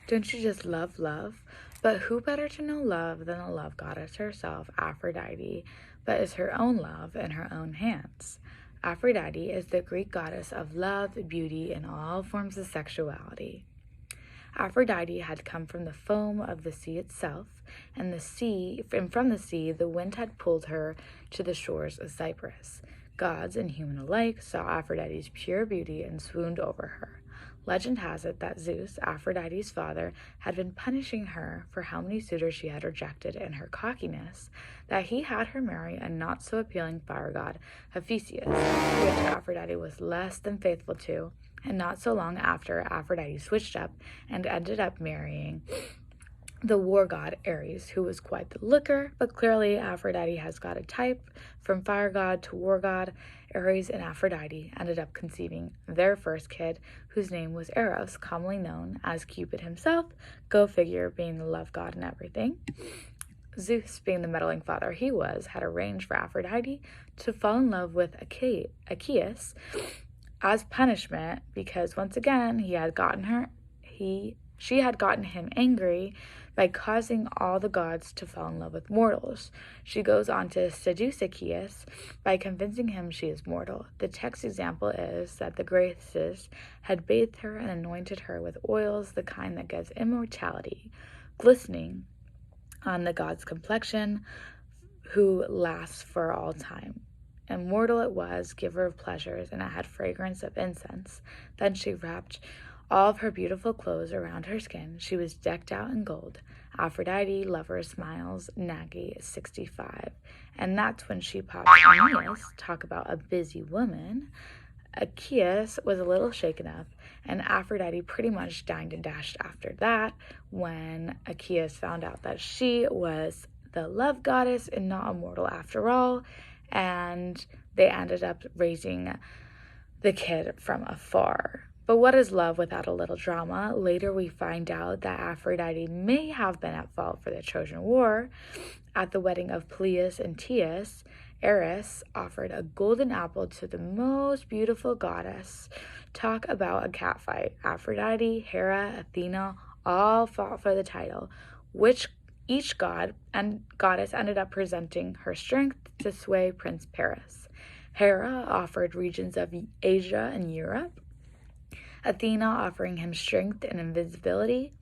Don't you just love love? But who better to know love than the love goddess herself, Aphrodite, but is her own love in her own hands? Aphrodite is the Greek goddess of love, beauty, and all forms of sexuality. Aphrodite had come from the foam of the sea itself, and from the sea the wind had pulled her to the shores of Cyprus. Gods and human alike saw Aphrodite's pure beauty and swooned over her. Legend has it that Zeus, Aphrodite's father, had been punishing her for how many suitors she had rejected in her cockiness, that he had her marry a not so appealing fire god, Hephaestus, which Aphrodite was less than faithful to, and not so long after, Aphrodite switched up and ended up marrying the war god Ares, who was quite the looker, but clearly Aphrodite has got a type. From fire god to war god, Ares and Aphrodite ended up conceiving their first kid, whose name was Eros, commonly known as Cupid himself, go figure, being the love god and everything. Zeus, being the meddling father he was, had arranged for Aphrodite to fall in love with Achaeus as punishment because once again she had gotten him angry by causing all the gods to fall in love with mortals. She goes on to seduce Achaeus by convincing him she is mortal. The text example is that the Graces had bathed her and anointed her with oils, the kind that gives immortality, glistening on the god's complexion, who lasts for all time. Immortal it was, giver of pleasures, and it had fragrance of incense. Then she wrapped all of her beautiful clothes around her skin. She was decked out in gold. Aphrodite, lover smiles, Nagy 65. And that's when she popped Aeneas. Talk about a busy woman. Achaeus was a little shaken up, and Aphrodite pretty much dined and dashed after that when Achaeus found out that she was the love goddess and not a mortal after all, and they ended up raising the kid from afar. But what is love without a little drama? Later we find out that Aphrodite may have been at fault for the Trojan War. At the wedding of Peleus and Tias, Eris offered a golden apple to the most beautiful goddess. Talk about a catfight. Aphrodite, Hera, Athena all fought for the title, which each god and goddess ended up presenting her strength to sway Prince Paris. Hera offered regions of Asia and Europe, Athena offering him strength and invincibility,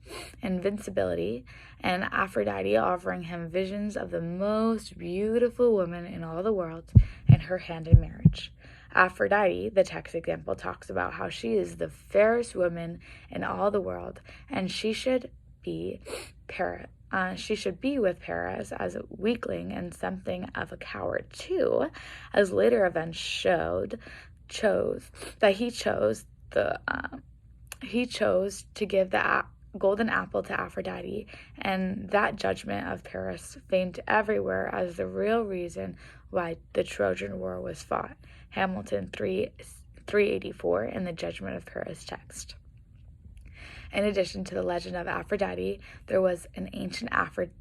and Aphrodite offering him visions of the most beautiful woman in all the world and her hand in marriage. Aphrodite, the text example, talks about how she is the fairest woman in all the world, and she should be with Paris as a weakling and something of a coward too, as later events he chose to give the golden apple to Aphrodite, and that judgment of Paris famed everywhere as the real reason why the Trojan War was fought. Hamilton 384 in the Judgment of Paris text. In addition to the legend of Aphrodite, there was an ancient artifact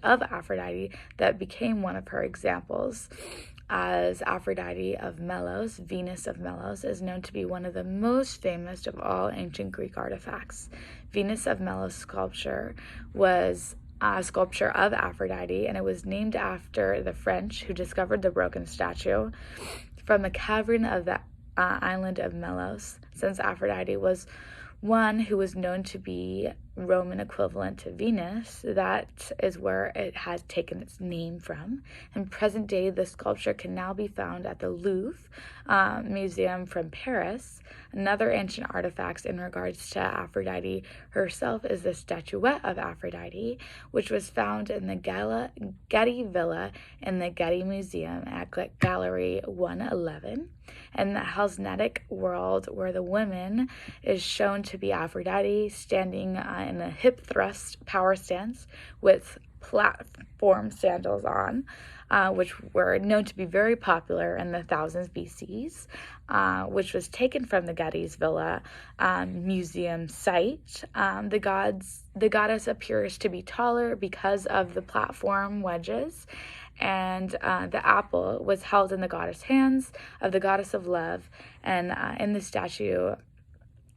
of Aphrodite that became one of her examples, as Aphrodite of Melos, Venus of Melos, is known to be one of the most famous of all ancient Greek artifacts. Venus of Melos sculpture was a sculpture of Aphrodite, and it was named after the French who discovered the broken statue from the cavern of the island of Melos, since Aphrodite was one who was known to be Roman equivalent to Venus. That is where it has taken its name from. In present day, the sculpture can now be found at the Louvre Museum from Paris. Another ancient artifact in regards to Aphrodite herself is the statuette of Aphrodite, which was found in the Getty Villa in the Getty Museum at Gallery 111. In the Hellenic world, where the woman is shown to be Aphrodite standing in a hip thrust power stance with platform sandals on, which were known to be very popular in the thousands BCs, which was taken from the Getty's Villa museum site. The goddess appears to be taller because of the platform wedges, and the apple was held in the goddess' hands of the goddess of love, and in the statue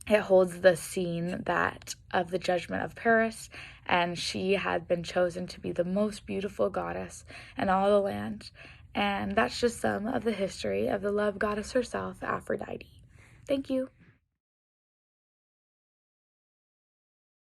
It holds the scene that of the judgment of Paris, and she had been chosen to be the most beautiful goddess in all the land. And that's just some of the history of the love goddess herself, Aphrodite. Thank you.